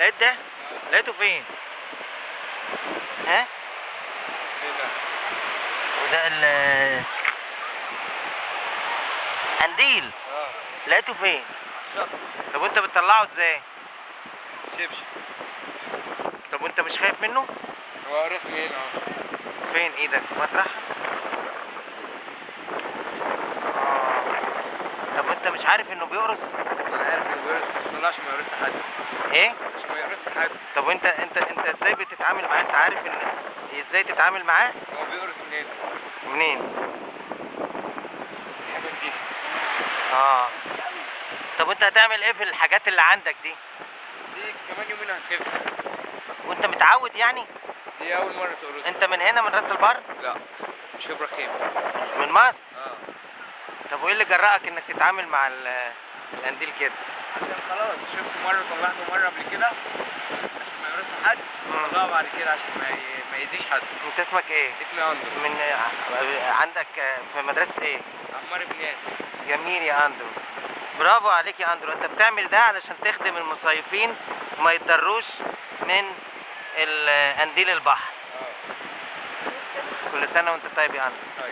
لقيت ده؟ لقيته فين؟ ها؟ وده قنديل. لقيته فين؟ الشط. طب وانت بتطلعه ازاي؟ شبشب. طب وانت مش خايف منه؟ هو رسمي هنا اهو. فين ايدك؟ مطرح؟ طب وانت مش عارف انه بيقرص؟ انا عارف انه بيقرص بس ما طلعش ما يقرص حد. ايه؟ مش ما يقرص حد. طب وانت ازاي بتتعامل معاه؟ انت عارف ان ازاي تتعامل معاه؟ هو بيقرص منين؟ منين؟ الحاجات دي. اه. طب وانت هتعمل ايه في الحاجات اللي عندك دي؟ دي كمان يومين هتخف. وانت متعود يعني؟ دي اول مره تقرص. انت من هنا من راس البر؟ لا مش ابراهيم. مش من مصر؟ اه. طب وايه اللي جرأك انك تتعامل مع القنديل كده؟ عشان خلاص شفته مره طلعته مره قبل كده عشان ما يقرص حد. طلعه بعد كده عشان ما يأذيش حد. انت اسمك ايه؟ اسمي اندرو. من عندك في مدرسة ايه؟ عمار بن ياسر. جميل يا اندرو. برافو عليك يا اندرو، انت بتعمل ده علشان تخدم المصيفين وما يتضروش من قنديل البحر. كل سنة وانت طيب يا اندرو.